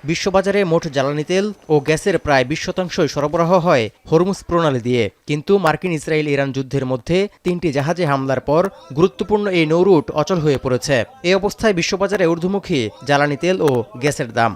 বিশ্ববাজারে মোট জ্বালানি তেল ও গ্যাসের প্রায় 20% সরবরাহ হয় হরমুজ প্রণালী দিয়ে। কিন্তু মার্কিন ইসরায়েল ইরান যুদ্ধের মধ্যে 3টি জাহাজে হামলার পর গুরুত্বপূর্ণ এই নৌরুট অচল হয়ে পড়েছে। এই অবস্থায় বিশ্ববাজারে ঊর্ধ্বমুখী জ্বালানি তেল ও গ্যাসের দাম।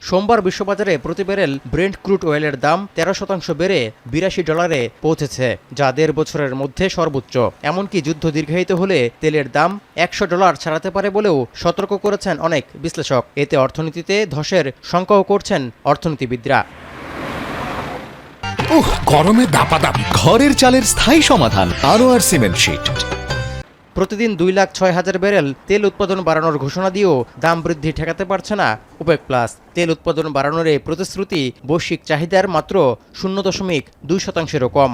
সোমবার বিশ্ববাজারে প্রতি ব্যারেল ব্রেন্ট ক্রুড অয়েলের দাম 13% বেড়ে $82 পৌঁছেছে, যা 1.5 বছরের মধ্যে সর্বোচ্চ। এমনকি যুদ্ধ দীর্ঘায়িত হলে তেলের দাম $100 ছাড়াতে পারে বলেও সতর্ক করেছেন অনেক বিশ্লেষক। এতে অর্থনীতিতে ধসের শঙ্কাও করছেন অর্থনীতিবিদরা। গরমে দাপাদাপি। ঘরের চালের স্থায়ী সমাধান আনোয়ার সিমেন্ট শীট। প্রতিদিন 2,06,000 ব্যারেল তেল উৎপাদন বাড়ানোর ঘোষণা দিয়েও দাম বৃদ্ধি ঠেকাতে পারছে না ওপেক প্লাস। তেল উৎপাদন বাড়ানোর এই প্রতিশ্রুতি বৈশ্বিক চাহিদার মাত্র 0.2%-এরও কম।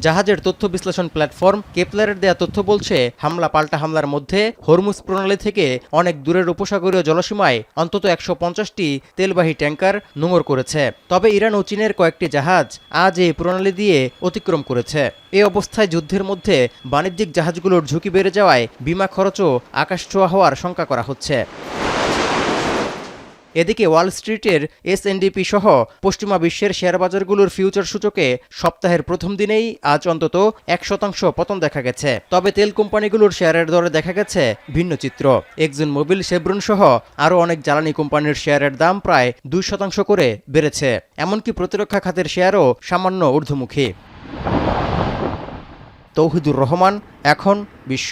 জাহাজের তথ্য বিশ্লেষণ প্ল্যাটফর্ম কেপলারের দেয়া তথ্য বলছে, হামলা পাল্টা হামলার মধ্যে হরমুজ প্রণালী থেকে অনেক দূরের উপসাগরীয় জলসীমায় অন্তত 150টি তেলবাহী ট্যাঙ্কার নোঙর করেছে। তবে ইরান ও চীনের কয়েকটি জাহাজ আজ এই প্রণালী দিয়ে অতিক্রম করেছে। এ অবস্থায় যুদ্ধের মধ্যে বাণিজ্যিক জাহাজগুলোর ঝুঁকি বেড়ে যাওয়ায় বিমা খরচও আকাশছোঁয়া হওয়ার শঙ্কা করা হচ্ছে। এদিকে ওয়াল স্ট্রিটের S&P সহ পশ্চিমা বিশ্বের শেয়ারবাজারগুলোর ফিউচার সূচকে সপ্তাহের প্রথম দিনেই আজ অন্তত 1% পতন দেখা গেছে। তবে তেল কোম্পানিগুলোর শেয়ারের দরে দেখা গেছে ভিন্ন চিত্র। এক্সন মোবিল, শেভরন সহ আরও অনেক জ্বালানি কোম্পানির শেয়ারের দাম প্রায় 2% করে বেড়েছে। এমনকি প্রতিরক্ষা খাতের শেয়ারও সামান্য ঊর্ধ্বমুখী। তৌহিদুর রহমান, এখন বিশ্ব।